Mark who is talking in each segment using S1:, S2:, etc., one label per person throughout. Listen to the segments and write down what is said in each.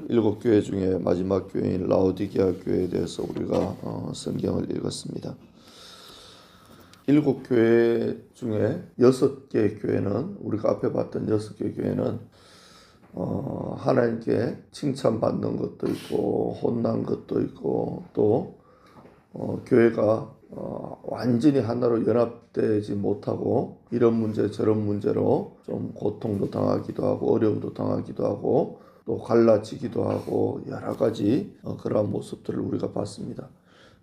S1: 일곱 교회 중에 마지막 교회인 라오디게아 교회에 대해서 우리가 성경을 읽었습니다. 일곱 교회 중에 6개 교회는 우리가 앞에 봤던 6개 교회는 하나님께 칭찬받는 것도 있고 혼난 것도 있고 또 교회가 완전히 하나로 연합되지 못하고 이런 문제 저런 문제로 좀 고통도 당하기도 하고 어려움도 당하기도 하고 또 갈라지기도 하고 여러 가지 그러한 모습들을 우리가 봤습니다.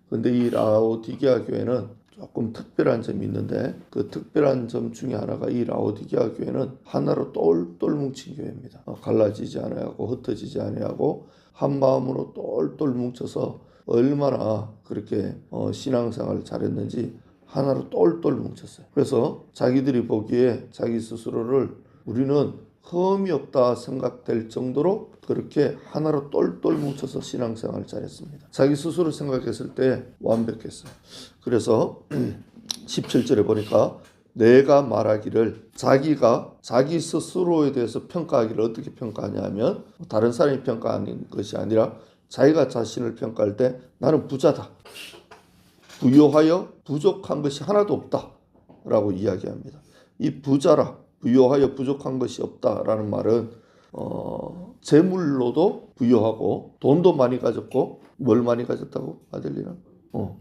S1: 그런데 이 라오디게아 교회는 조금 특별한 점이 있는데 그 특별한 점 중에 하나가 이 라오디게아 교회는 하나로 똘똘 뭉친 교회입니다. 갈라지지 않아하고 흩어지지 않아하고 한 마음으로 똘똘 뭉쳐서 얼마나 그렇게 신앙생활을 잘했는지 하나로 똘똘 뭉쳤어요. 그래서 자기들이 보기에 자기 스스로를 우리는 흠이 없다 생각될 정도로 그렇게 하나로 똘똘 뭉쳐서 신앙생활을 잘했습니다. 자기 스스로 생각했을 때 완벽했어요. 그래서 17절에 보니까 내가 말하기를 자기가 자기 스스로에 대해서 평가하기를 어떻게 평가하냐 하면 다른 사람이 평가하는 것이 아니라 자기가 자신을 평가할 때 나는 부자다. 부요하여 부족한 것이 하나도 없다. 라고 이야기합니다. 이 부자라 부요하여 부족한 것이 없다라는 말은 재물로도 부요하고 돈도 많이 가졌고 뭘 많이 가졌다고 아들리나?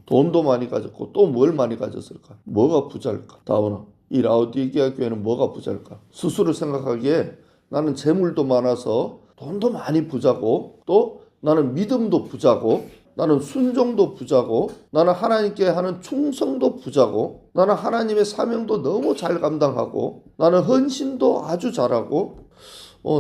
S1: 돈도 많이 가졌고 또 뭘 많이 가졌을까? 뭐가 부자일까? 다오나 이 라오디게아 교회는 뭐가 부자일까? 스스로 생각하기에 나는 재물도 많아서 돈도 많이 부자고 또 나는 믿음도 부자고 나는 순종도 부자고 나는 하나님께 하는 충성도 부자고 나는 하나님의 사명도 너무 잘 감당하고 나는 헌신도 아주 잘하고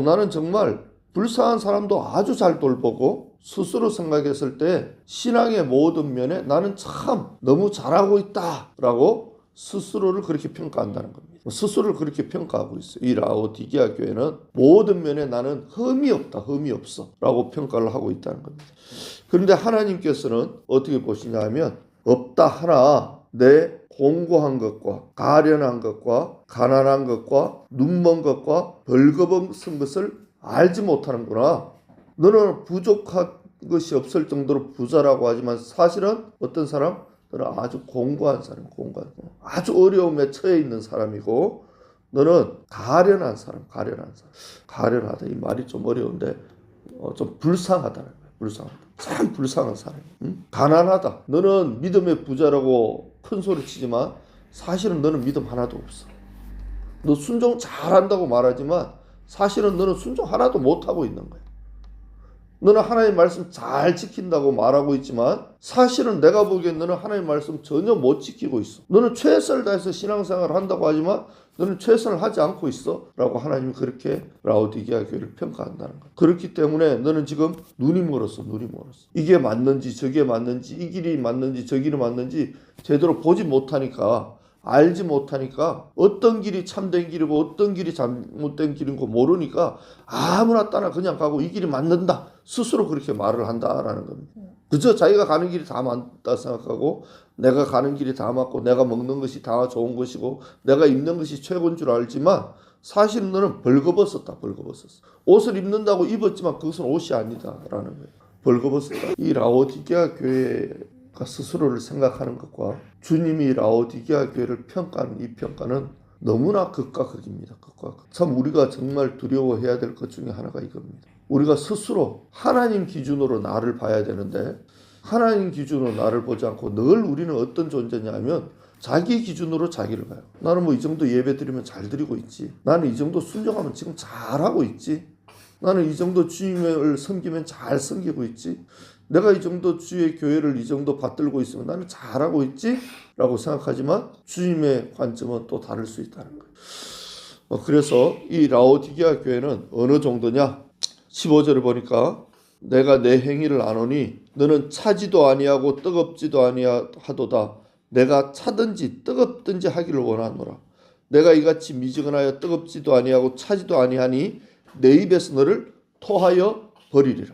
S1: 나는 정말 불쌍한 사람도 아주 잘 돌보고 스스로 생각했을 때 신앙의 모든 면에 나는 참 너무 잘하고 있다라고 스스로를 그렇게 평가한다는 겁니다. 스스로를 그렇게 평가하고 있어요. 이 라오디게아 교회는 모든 면에 나는 흠이 없다, 흠이 없어 라고 평가를 하고 있다는 겁니다. 그런데 하나님께서는 어떻게 보시냐 하면 없다 하나 내 공고한 것과 가련한 것과 가난한 것과 눈먼 것과 벌거벗은 것을 알지 못하는구나. 너는 부족한 것이 없을 정도로 부자라고 하지만 사실은 어떤 사람? 너는 아주 공고한 사람, 아주 어려움에 처해 있는 사람이고 너는 가련한 사람. 가련하다 이 말이 좀 어려운데 좀 불쌍하다는 거예요. 불쌍하다. 참 불쌍한 사람. 응? 가난하다. 너는 믿음의 부자라고 큰 소리 치지만 사실은 너는 믿음 하나도 없어. 너 순종 잘한다고 말하지만 사실은 너는 순종 하나도 못하고 있는 거야. 너는 하나님의 말씀 잘 지킨다고 말하고 있지만 사실은 내가 보기엔 너는 하나님의 말씀 전혀 못 지키고 있어. 너는 최선을 다해서 신앙생활을 한다고 하지만 너는 최선을 하지 않고 있어 라고 하나님이 그렇게 라오디게아 교회를 평가한다는 거야. 그렇기 때문에 너는 지금 눈이 멀었어. 이게 맞는지 저게 맞는지 이 길이 맞는지 저 길이 맞는지 제대로 보지 못하니까 알지 못하니까 어떤 길이 참된 길이고 어떤 길이 잘못된 길인고 모르니까 아무나 따라 그냥 가고 이 길이 맞는다 스스로 그렇게 말을 한다라는 겁니다. 그저 자기가 가는 길이 다 맞다 생각하고 내가 가는 길이 다 맞고 내가 먹는 것이 다 좋은 것이고 내가 입는 것이 최고인 줄 알지만 사실은 너는 벌거벗었다. 옷을 입는다고 입었지만 그것은 옷이 아니다라는 거예요. 벌거벗었다. 이 라오디게아 교회가 스스로를 생각하는 것과 주님이 라오디게아 교회를 평가하는 이 평가는 너무나 극과 극입니다. 참 우리가 정말 두려워해야 될 것 중에 하나가 이겁니다. 우리가 스스로 하나님 기준으로 나를 봐야 되는데 하나님 기준으로 나를 보지 않고 늘 우리는 어떤 존재냐 하면 자기 기준으로 자기를 봐요. 나는 이 정도 예배 드리면 잘 드리고 있지. 나는 이 정도 순종하면 지금 잘하고 있지. 나는 이 정도 주님을 섬기면 잘 섬기고 있지. 내가 이 정도 주의 교회를 이 정도 받들고 있으면 나는 잘하고 있지? 라고 생각하지만 주님의 관점은 또 다를 수 있다는 거예요. 그래서 이 라오디게아 교회는 어느 정도냐? 15절을 보니까 내가 내 행위를 아노니 너는 차지도 아니하고 뜨겁지도 아니하도다. 내가 차든지 뜨겁든지 하기를 원하노라. 내가 이같이 미지근하여 뜨겁지도 아니하고 차지도 아니하니 내 입에서 너를 토하여 버리리라.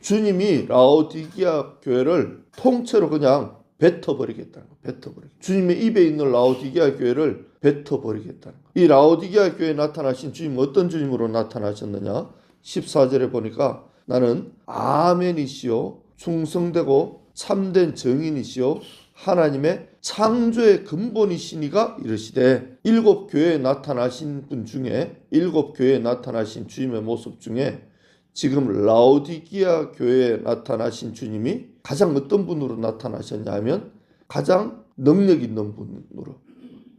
S1: 주님이 라오디게아 교회를 통째로 그냥 뱉어버리겠다는 거예요. 주님의 입에 있는 라오디게아 교회를 뱉어버리겠다는 거예요. 이 라오디게아 교회에 나타나신 주님 어떤 주님으로 나타나셨느냐? 14절에 보니까 나는 아멘이시요 충성되고 참된 증인이시요 하나님의 창조의 근본이시니가 이르시되, 일곱 교회에 나타나신 분 중에, 일곱 교회에 나타나신 주님의 모습 중에 지금 라오디기아 교회에 나타나신 주님이 가장 어떤 분으로 나타나셨냐 하면 가장 능력 있는 분으로,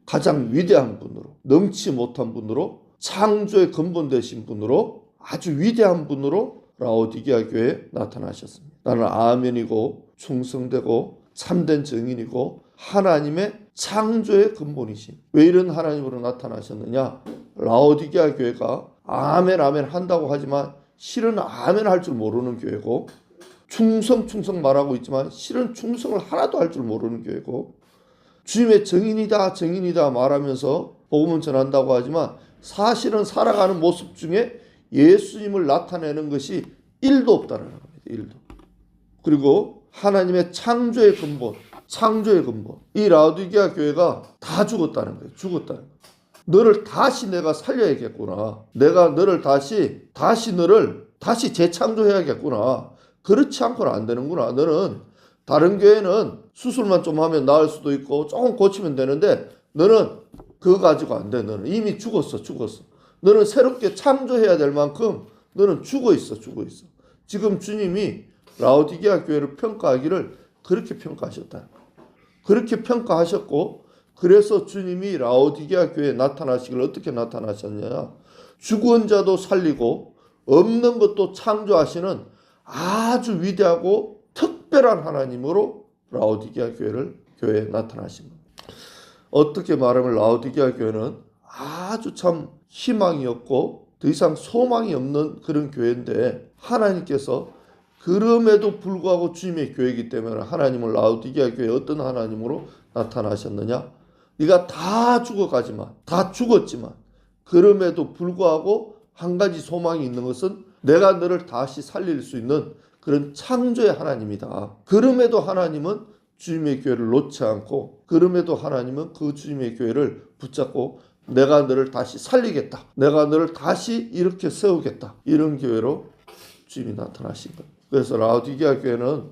S1: 가장 위대한 분으로, 넘치 못한 분으로, 창조의 근본 되신 분으로, 아주 위대한 분으로 라오디기아 교회에 나타나셨습니다. 나는 아멘이고 충성되고 참된 증인이고 하나님의 창조의 근본이신. 왜 이런 하나님으로 나타나셨느냐? 라오디게아 교회가 아멘 아멘 한다고 하지만 실은 아멘 할 줄 모르는 교회고, 충성 말하고 있지만 실은 충성을 하나도 할 줄 모르는 교회고, 주님의 증인이다 말하면서 복음을 전한다고 하지만 사실은 살아가는 모습 중에 예수님을 나타내는 것이 1도 없다는 겁니다. 1도. 그리고 하나님의 창조의 근본. 이 라오디게아 교회가 다 죽었다는 거예요. 죽었다는 거예요. 너를 다시 내가 살려야겠구나. 내가 너를 다시 재창조해야겠구나. 그렇지 않고는 안 되는구나. 너는 다른 교회는 수술만 좀 하면 나을 수도 있고 조금 고치면 되는데 너는 그거 가지고 안 돼. 너는 이미 죽었어. 너는 새롭게 창조해야 될 만큼 너는 죽어 있어. 지금 주님이 라오디게아 교회를 평가하기를 그렇게 평가하셨다. 그렇게 평가하셨고, 그래서 주님이 라오디게아 교회에 나타나시길 어떻게 나타나셨냐? 죽은 자도 살리고 없는 것도 창조하시는 아주 위대하고 특별한 하나님으로 라오디게아 교회에 나타나신 겁니다. 어떻게 말하면 라오디게아 교회는 아주 참 희망이 없고 더 이상 소망이 없는 그런 교회인데, 하나님께서 그럼에도 불구하고 주님의 교회이기 때문에 하나님을 라오디게아 교회에 어떤 하나님으로 나타나셨느냐? 네가 다 죽었지만 그럼에도 불구하고 한 가지 소망이 있는 것은 내가 너를 다시 살릴 수 있는 그런 창조의 하나님이다. 그럼에도 하나님은 주님의 교회를 놓지 않고, 그럼에도 하나님은 그 주님의 교회를 붙잡고 내가 너를 다시 살리겠다. 내가 너를 다시 이렇게 세우겠다. 이런 교회로 주님이 나타나신 것. 그래서 라오디게아 교회는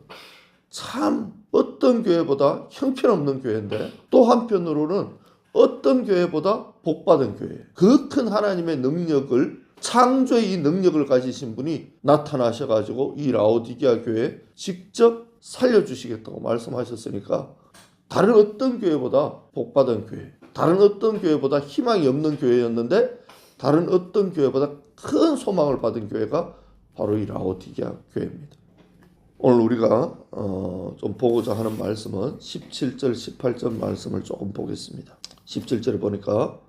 S1: 참 어떤 교회보다 형편없는 교회인데, 또 한편으로는 어떤 교회보다 복받은 교회예요. 그 큰 하나님의 능력을, 창조의 이 능력을 가지신 분이 나타나셔가지고 이 라오디게아 교회에 직접 살려주시겠다고 말씀하셨으니까, 다른 어떤 교회보다 복받은 교회, 다른 어떤 교회보다 희망이 없는 교회였는데 다른 어떤 교회보다 큰 소망을 받은 교회가 바로 이 라오디게아 교회입니다. 오늘 우리가 좀 보고자 하는 말씀은 17절 18절 말씀을 조금 보겠습니다. 17절에 보니까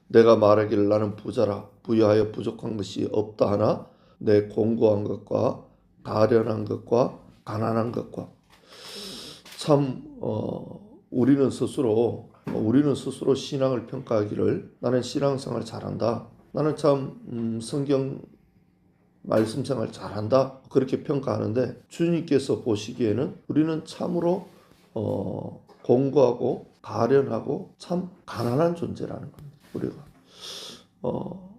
S1: 내가 말하기를 나는 부자라 부유하여 부족한 것이 없다 하나 내 공고한 것과 가련한 것과 가난한 것과. 참 우리는 스스로 신앙을 평가하기를 나는 신앙생활 잘한다, 나는 참 성경 말씀생활 잘한다, 그렇게 평가하는데, 주님께서 보시기에는 우리는 참으로 공고하고 가련하고 참 가난한 존재라는 겁니다.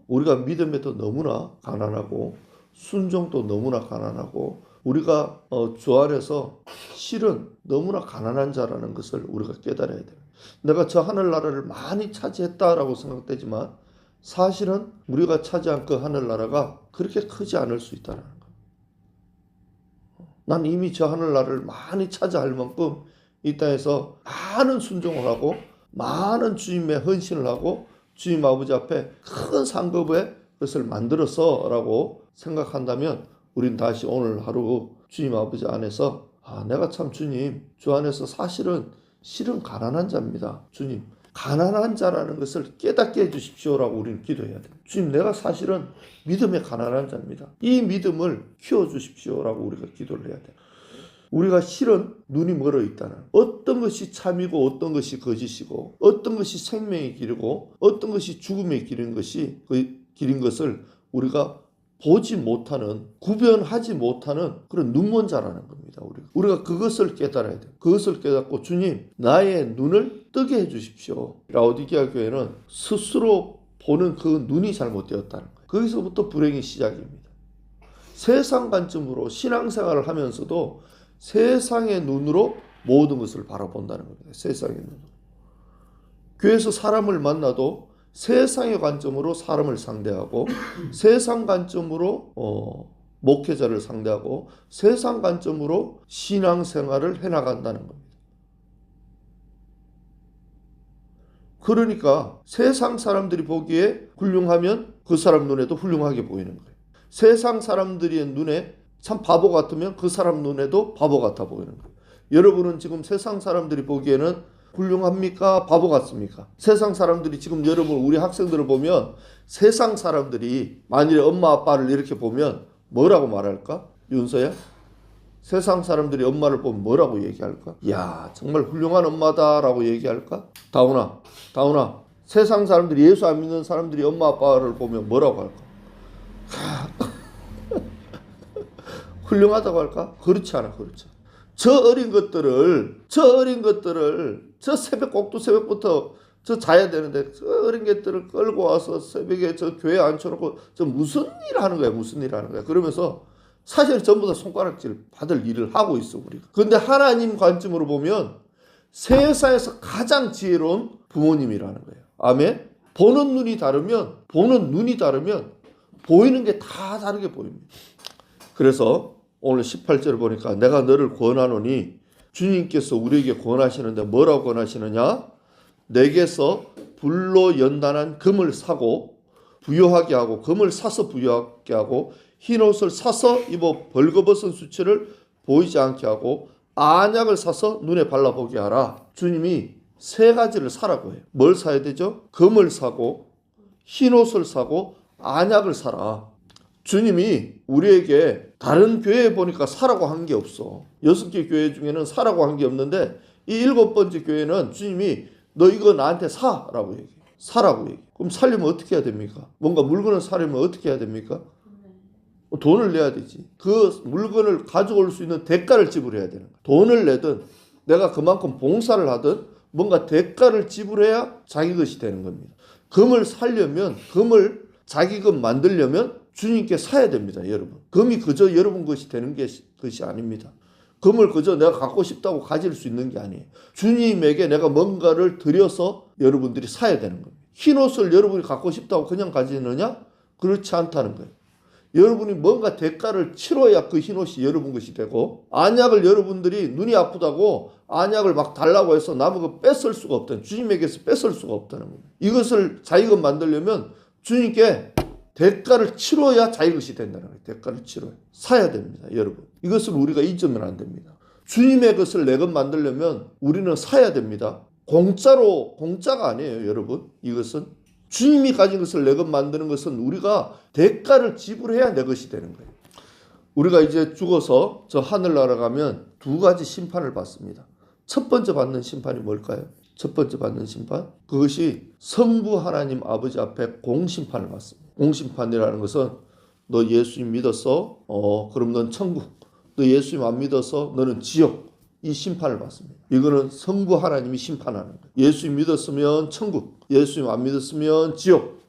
S1: 우리가 믿음에도 너무나 가난하고 순종도 너무나 가난하고 우리가 주 안에서 실은 너무나 가난한 자라는 것을 우리가 깨달아야 돼요. 내가 저 하늘나라를 많이 차지했다라고 생각되지만 사실은 우리가 차지한 그 하늘나라가 그렇게 크지 않을 수 있다는 거예요. 난 이미 저 하늘나라를 많이 차지할 만큼 이 땅에서 많은 순종을 하고 많은 주님의 헌신을 하고 주님 아버지 앞에 큰 상급의 것을 만들어서 라고 생각한다면 우린 다시 오늘 하루 주님 아버지 안에서 내가 참 주님 주 안에서 실은 가난한 자입니다. 주님 가난한 자라는 것을 깨닫게 해주십시오라고 우리는 기도해야 돼요. 주님 내가 사실은 믿음에 가난한 자입니다. 이 믿음을 키워주십시오라고 우리가 기도를 해야 돼요. 우리가 실은 눈이 멀어 있다는, 어떤 것이 참이고 어떤 것이 거짓이고 어떤 것이 생명의 길이고 어떤 것이 죽음의 길인 것을 우리가 보지 못하는, 구별하지 못하는 그런 눈먼 자라는 겁니다. 우리가 그것을 깨달아야 돼요. 그것을 깨닫고 주님 나의 눈을 뜨게 해주십시오. 라오디게아 교회는 스스로 보는 그 눈이 잘못되었다는 거예요. 거기서부터 불행이 시작입니다. 세상 관점으로 신앙생활을 하면서도 세상의 눈으로 모든 것을 바라본다는 겁니다. 세상의 눈으로. 교회에서 사람을 만나도 세상의 관점으로 사람을 상대하고 세상 관점으로 목회자를 상대하고 세상 관점으로 신앙생활을 해나간다는 겁니다. 그러니까 세상 사람들이 보기에 훌륭하면 그 사람 눈에도 훌륭하게 보이는 거예요. 세상 사람들의 눈에 참 바보 같으면 그 사람 눈에도 바보 같아 보이는 거예요. 여러분은 지금 세상 사람들이 보기에는 훌륭합니까? 바보 같습니까? 세상 사람들이 지금 여러분 우리 학생들을 보면 세상 사람들이 만일에 엄마 아빠를 이렇게 보면 뭐라고 말할까? 윤서야? 세상 사람들이 엄마를 보면 뭐라고 얘기할까? 야, 정말 훌륭한 엄마다라고 얘기할까? 다운아 세상 사람들이 예수 안 믿는 사람들이 엄마 아빠를 보면 뭐라고 할까? 훌륭하다고 할까? 그렇지 않아. 저 어린 것들을 저 새벽 꼭두 새벽부터 저 자야 되는데 저 어린 것들을 끌고 와서 새벽에 저 교회 앉혀놓고 저 무슨 일 하는 거야. 그러면서 사실 전부 다 손가락질 받을 일을 하고 있어 우리가. 그런데 하나님 관점으로 보면 세상에서 가장 지혜로운 부모님이라는 거예요. 아멘. 보는 눈이 다르면 보이는 게 다 다르게 보입니다. 그래서 오늘 18절을 보니까 내가 너를 권하노니 주님께서 우리에게 권하시는데 뭐라고 권하시느냐? 내게서 불로 연단한 금을 사고 부요하게 하고 금을 사서 부요하게 하고 흰옷을 사서 입어 벌거벗은 수치를 보이지 않게 하고 안약을 사서 눈에 발라보게 하라. 주님이 세 가지를 사라고 해요. 뭘 사야 되죠? 금을 사고 흰옷을 사고 안약을 사라. 주님이 우리에게 다른 교회에 보니까 사라고 한 게 없어. 6개 교회 중에는 사라고 한 게 없는데 이 7번째 교회는 주님이 너 이거 나한테 사라고 얘기해. 사라고 얘기해. 그럼 살려면 어떻게 해야 됩니까? 뭔가 물건을 사려면 어떻게 해야 됩니까? 돈을 내야 되지. 그 물건을 가져올 수 있는 대가를 지불해야 되는 거야. 돈을 내든 내가 그만큼 봉사를 하든 뭔가 대가를 지불해야 자기 것이 되는 겁니다. 금을 살려면 금을 자기 것 만들려면 주님께 사야 됩니다. 여러분. 금이 그저 여러분 것이 되는 것이 아닙니다. 금을 그저 내가 갖고 싶다고 가질 수 있는 게 아니에요. 주님에게 내가 뭔가를 드려서 여러분들이 사야 되는 겁니다. 흰옷을 여러분이 갖고 싶다고 그냥 가지느냐? 그렇지 않다는 거예요. 여러분이 뭔가 대가를 치러야 그 흰옷이 여러분 것이 되고 안약을 여러분들이 눈이 아프다고 안약을 막 달라고 해서 남은 거 뺏을 수가 없다는 주님에게서 뺏을 수가 없다는 겁니다. 이것을 자기 것 만들려면 주님께 대가를 치러야 자기 것이 된다는 거예요. 대가를 치러야. 사야 됩니다. 여러분. 이것을 우리가 잊으면 안 됩니다. 주님의 것을 내 것 만들려면 우리는 사야 됩니다. 공짜가 아니에요. 여러분. 이것은 주님이 가진 것을 내 것 만드는 것은 우리가 대가를 지불해야 내 것이 되는 거예요. 우리가 이제 죽어서 저 하늘나라 가면 두 가지 심판을 받습니다. 첫 번째 받는 심판이 뭘까요? 첫 번째 받는 심판? 그것이 성부 하나님 아버지 앞에 공심판을 받습니다. 공심판이라는 것은 너 예수님 믿었어? 그럼 넌 천국. 너 예수님 안 믿어서 너는 지옥. 이 심판을 받습니다. 이거는 성부 하나님이 심판하는 거예요. 예수님 믿었으면 천국, 예수님 안 믿었으면 지옥.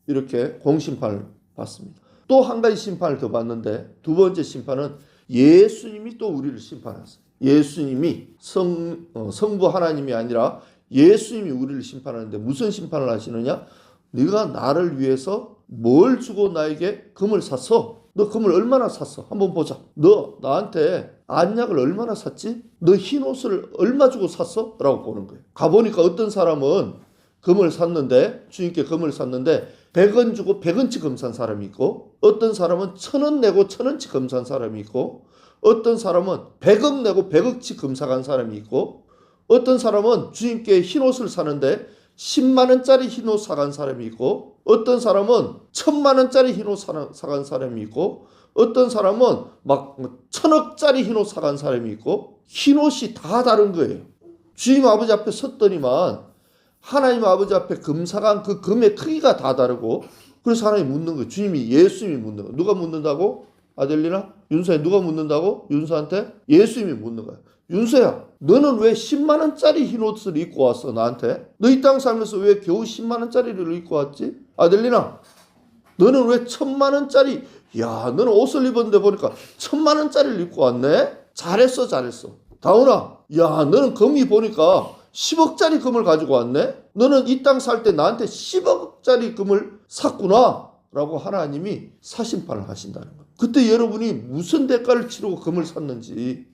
S1: 이렇게 공심판을 받습니다. 또 한 가지 심판을 더 받는데 두 번째 심판은 예수님이 또 우리를 심판하세요. 예수님이 성부 하나님이 아니라 예수님이 우리를 심판하는데 무슨 심판을 하시느냐? 네가 나를 위해서 뭘 주고 나에게 금을 샀어? 너 금을 얼마나 샀어? 한번 보자. 너 나한테 안약을 얼마나 샀지? 너 흰옷을 얼마 주고 샀어? 라고 보는 거예요. 가보니까 어떤 사람은 금을 샀는데 주님께 금을 샀는데 100원 주고 100원치 금 산 사람이 있고 어떤 사람은 1000원 내고 1000원치 금 산 사람이 있고 어떤 사람은 100억 내고 100억치 금 사간 사람이 있고 어떤 사람은 주님께 흰옷을 사는데 10만원짜리 흰옷 사간 사람이 있고 어떤 사람은 1000만원짜리 흰옷 사간 사람이 있고 어떤 사람은 막 1000억짜리 흰옷 사간 사람이 있고 흰옷이 다 다른 거예요. 주님 아버지 앞에 섰더니만 하나님 아버지 앞에 금 사간 그 금의 크기가 다 다르고 그래서 하나님이 묻는 거예요. 주님이 예수님이 묻는 거예요. 누가 묻는다고? 아델리나? 윤서야 누가 묻는다고? 윤서한테? 예수님이 묻는 거야. 윤서야 너는 왜 10만원짜리 흰옷을 입고 왔어 나한테? 너 이 땅 살면서 왜 겨우 10만원짜리를 입고 왔지? 아델리나 너는 왜 1000만원짜리 야, 너는 옷을 입었는데 보니까 1,000만 원짜리를 입고 왔네? 잘했어, 잘했어. 다운아, 야, 너는 금이 보니까 10억짜리 금을 가지고 왔네? 너는 이 땅 살 때 나한테 10억짜리 금을 샀구나. 라고 하나님이 사심판을 하신다는 거예요. 그때 여러분이 무슨 대가를 치르고 금을 샀는지,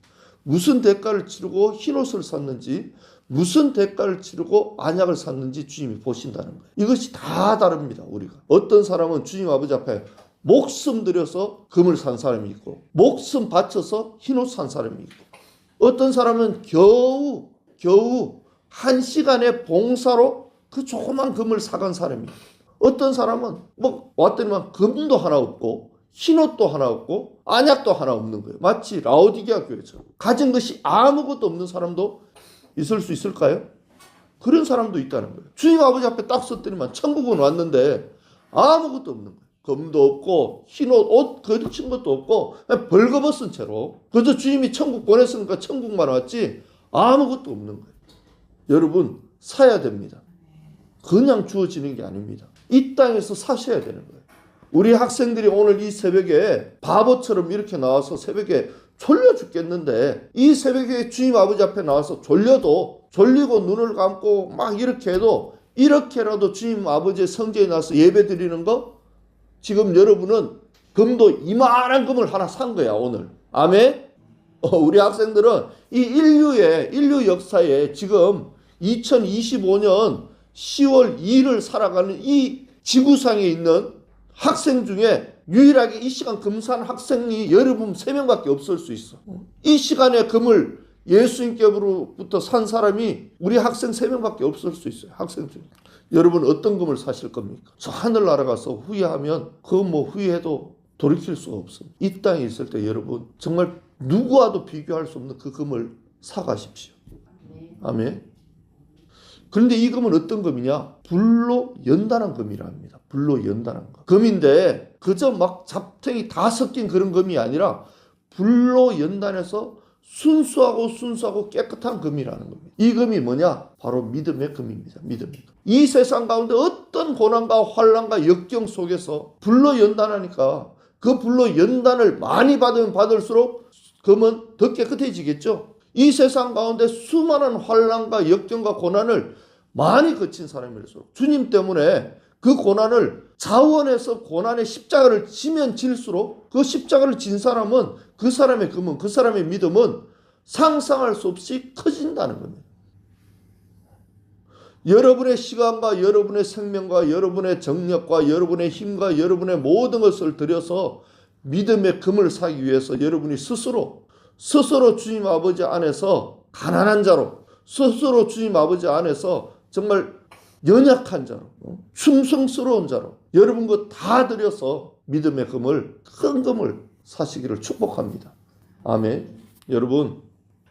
S1: 무슨 대가를 치르고 흰옷을 샀는지, 무슨 대가를 치르고 안약을 샀는지 주님이 보신다는 거예요. 이것이 다 다릅니다. 우리가. 어떤 사람은 주님 아버지 앞에 목숨 들여서 금을 산 사람이 있고, 목숨 바쳐서 흰옷 산 사람이 있고, 어떤 사람은 겨우 1시간의 봉사로 그 조그만 금을 사간 사람이 있고, 어떤 사람은 뭐 왔더니만 금도 하나 없고 흰옷도 하나 없고 안약도 하나 없는 거예요. 마치 라오디게아 교회처럼 가진 것이 아무것도 없는 사람도 있을 수 있을까요? 그런 사람도 있다는 거예요. 주님 아버지 앞에 딱 섰더니만 천국은 왔는데 아무것도 없는 거예요. 금도 없고 흰옷, 옷 거친 것도 없고 그냥 벌거벗은 채로 그저 주님이 천국 보냈으니까 천국만 왔지 아무것도 없는 거예요. 여러분, 사야 됩니다. 그냥 주어지는 게 아닙니다. 이 땅에서 사셔야 되는 거예요. 우리 학생들이 오늘 이 새벽에 바보처럼 이렇게 나와서 새벽에 졸려 죽겠는데, 이 새벽에 주님 아버지 앞에 나와서 졸리고 눈을 감고 막 이렇게 해도, 이렇게라도 주님 아버지의 성전에 나와서 예배 드리는 거, 지금 여러분은 금도 이만한 금을 하나 산 거야 오늘. 아멘. 우리 학생들은 이 인류 역사에 지금 2025년 10월 2일을 살아가는 이 지구상에 있는 학생 중에 유일하게 이 시간 금산 학생이 여러분 3명밖에 없을 수 있어. 이 시간에 금을 예수님께로부터 산 사람이 우리 학생 3명밖에 없을 수 있어요. 학생 중에. 여러분 어떤 금을 사실 겁니까? 저 하늘나라 가서 후회하면 그건 뭐 후회해도 돌이킬 수가 없습니다. 이 땅에 있을 때 여러분 정말 누구와도 비교할 수 없는 그 금을 사가십시오. 아멘. 그런데 이 금은 어떤 금이냐? 불로 연단한 금이라 합니다. 불로 연단한 금. 금인데 그저 막 잡탱이 다 섞인 그런 금이 아니라 불로 연단해서 순수하고 깨끗한 금이라는 겁니다. 이 금이 뭐냐? 바로 믿음의 금입니다. 믿음의 금. 이 세상 가운데 어떤 고난과 환난과 역경 속에서 불로 연단하니까 그 불로 연단을 많이 받으면 받을수록 금은 더 깨끗해지겠죠. 이 세상 가운데 수많은 환난과 역경과 고난을 많이 거친 사람일수록 주님 때문에 그 고난을 자원해서 고난의 십자가를 지면 질수록 그 십자가를 진 사람은 그 사람의 금은, 그 사람의 믿음은 상상할 수 없이 커진다는 겁니다. 여러분의 시간과 여러분의 생명과 여러분의 정력과 여러분의 힘과 여러분의 모든 것을 들여서 믿음의 금을 사기 위해서 여러분이 스스로 주님 아버지 안에서 가난한 자로, 스스로 주님 아버지 안에서 정말 연약한 자로, 충성스러운 자로 여러분 거 다 들여서 믿음의 금을, 큰 금을 사시기를 축복합니다. 아멘. 여러분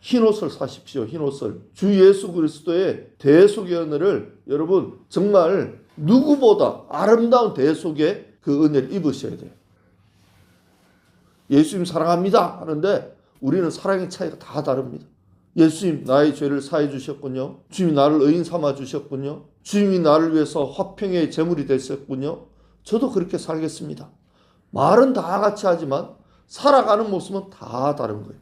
S1: 흰옷을 사십시오. 흰옷을. 주 예수 그리스도의 대속의 은혜를 여러분 정말 누구보다 아름다운 대속의 그 은혜를 입으셔야 돼요. 예수님 사랑합니다 하는데 우리는 사랑의 차이가 다 다릅니다. 예수님 나의 죄를 사해 주셨군요. 주님이 나를 의인 삼아 주셨군요. 주님이 나를 위해서 화평의 제물이 되셨군요. 저도 그렇게 살겠습니다. 말은 다 같이 하지만 살아가는 모습은 다 다른 거예요.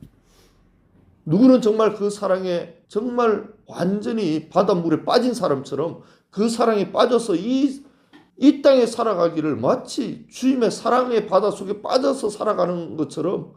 S1: 누구는 정말 그 사랑에 정말 완전히 바닷물에 빠진 사람처럼 그 사랑에 빠져서 이 땅에 살아가기를 마치 주님의 사랑의 바다 속에 빠져서 살아가는 것처럼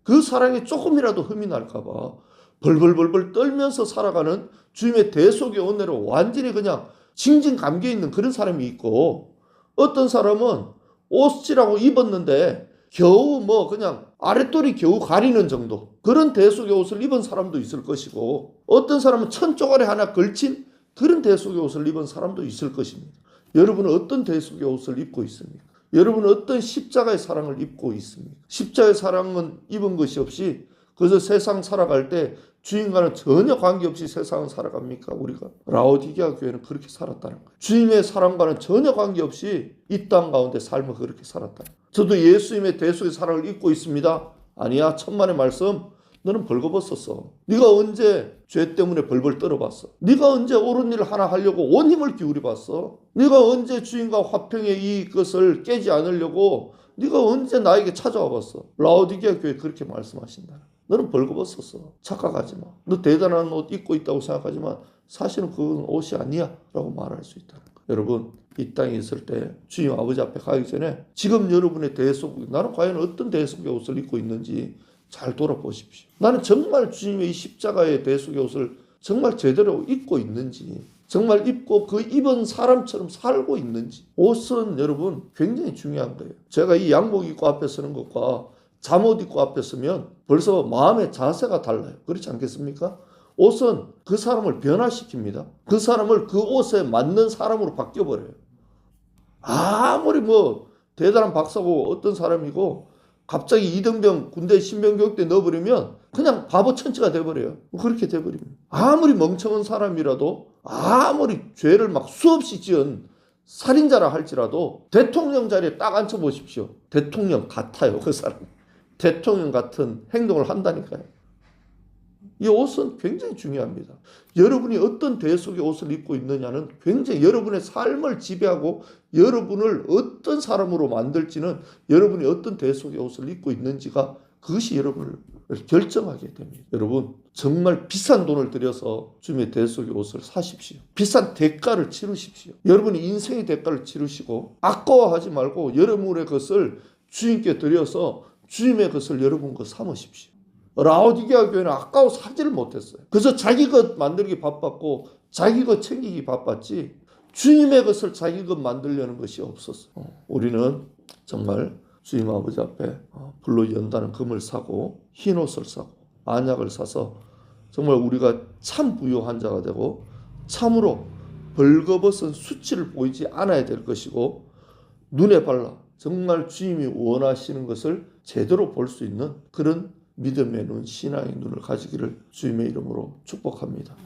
S1: 그 사랑에 조금이라도 흠이 날까 봐 벌벌벌벌 떨면서 살아가는 주님의 대속의 은혜로 완전히 그냥 징징 감겨 있는 그런 사람이 있고, 어떤 사람은 옷이라고 입었는데 겨우 뭐 그냥 아랫돌이 겨우 가리는 정도 그런 대속의 옷을 입은 사람도 있을 것이고, 어떤 사람은 천조가리 하나 걸친 그런 대속의 옷을 입은 사람도 있을 것입니다. 여러분은 어떤 대속의 옷을 입고 있습니까? 여러분은 어떤 십자가의 사랑을 입고 있습니까? 십자가의 사랑은 입은 것이 없이 그래서 세상 살아갈 때 주님과는 전혀 관계없이 세상을 살아갑니까? 우리가 라오디게아 교회는 그렇게 살았다는 거예요. 주님의 사랑과는 전혀 관계없이 이 땅 가운데 삶을 그렇게 살았다. 저도 예수님의 대속의 사랑을 입고 있습니다. 아니야, 천만의 말씀. 너는 벌거벗었어. 네가 언제 죄 때문에 벌벌 떨어봤어? 네가 언제 옳은 일을 하나 하려고 온 힘을 기울여봤어? 네가 언제 주님과 화평의 이것을 깨지 않으려고 네가 언제 나에게 찾아와 봤어? 라오디게아 교회 그렇게 말씀하신다. 너는 벌거벗었어. 착각하지 마. 너 대단한 옷 입고 있다고 생각하지만 사실은 그건 옷이 아니야 라고 말할 수 있다는 거예요. 여러분 이 땅에 있을 때 주님 아버지 앞에 가기 전에 지금 여러분의 대속, 나는 과연 어떤 대속의 옷을 입고 있는지 잘 돌아보십시오. 나는 정말 주님의 이 십자가의 대속의 옷을 정말 제대로 입고 있는지, 정말 입고 그 입은 사람처럼 살고 있는지. 옷은 여러분 굉장히 중요한 거예요. 제가 이 양복 입고 앞에 서는 것과 잠옷 입고 앞에 서면 벌써 마음의 자세가 달라요. 그렇지 않겠습니까? 옷은 그 사람을 변화시킵니다. 그 사람을 그 옷에 맞는 사람으로 바뀌어버려요. 아무리 뭐 대단한 박사고 어떤 사람이고 갑자기 이등병 군대 신병교육대 넣어버리면 그냥 바보 천치가 돼버려요. 그렇게 돼버립니다. 아무리 멍청한 사람이라도 아무리 죄를 막 수없이 지은 살인자라 할지라도 대통령 자리에 딱 앉혀보십시오. 대통령 같아요. 그 사람. 대통령 같은 행동을 한다니까요. 이 옷은 굉장히 중요합니다. 여러분이 어떤 대속의 옷을 입고 있느냐는 굉장히 여러분의 삶을 지배하고 여러분을 어떤 사람으로 만들지는 여러분이 어떤 대속의 옷을 입고 있는지가 그것이 여러분을 결정하게 됩니다. 여러분 정말 비싼 돈을 들여서 주님의 대속의 옷을 사십시오. 비싼 대가를 치르십시오. 여러분이 인생의 대가를 치르시고 아까워하지 말고 여러분의 것을 주님께 드려서 주님의 것을 여러분 것 삼으십시오. 라오디게아 교회는 아까워 사지를 못했어요. 그래서 자기 것 만들기 바빴고 자기 것 챙기기 바빴지 주님의 것을 자기 것 만들려는 것이 없었어요. 우리는 정말 주님 아버지 앞에 불로 연다는 금을 사고 흰 옷을 사고 안약을 사서 정말 우리가 참 부유한 자가 되고 참으로 벌거벗은 수치를 보이지 않아야 될 것이고 눈에 발라 정말 주님이 원하시는 것을 제대로 볼 수 있는 그런 믿음의 눈, 신앙의 눈을 가지기를 주님의 이름으로 축복합니다.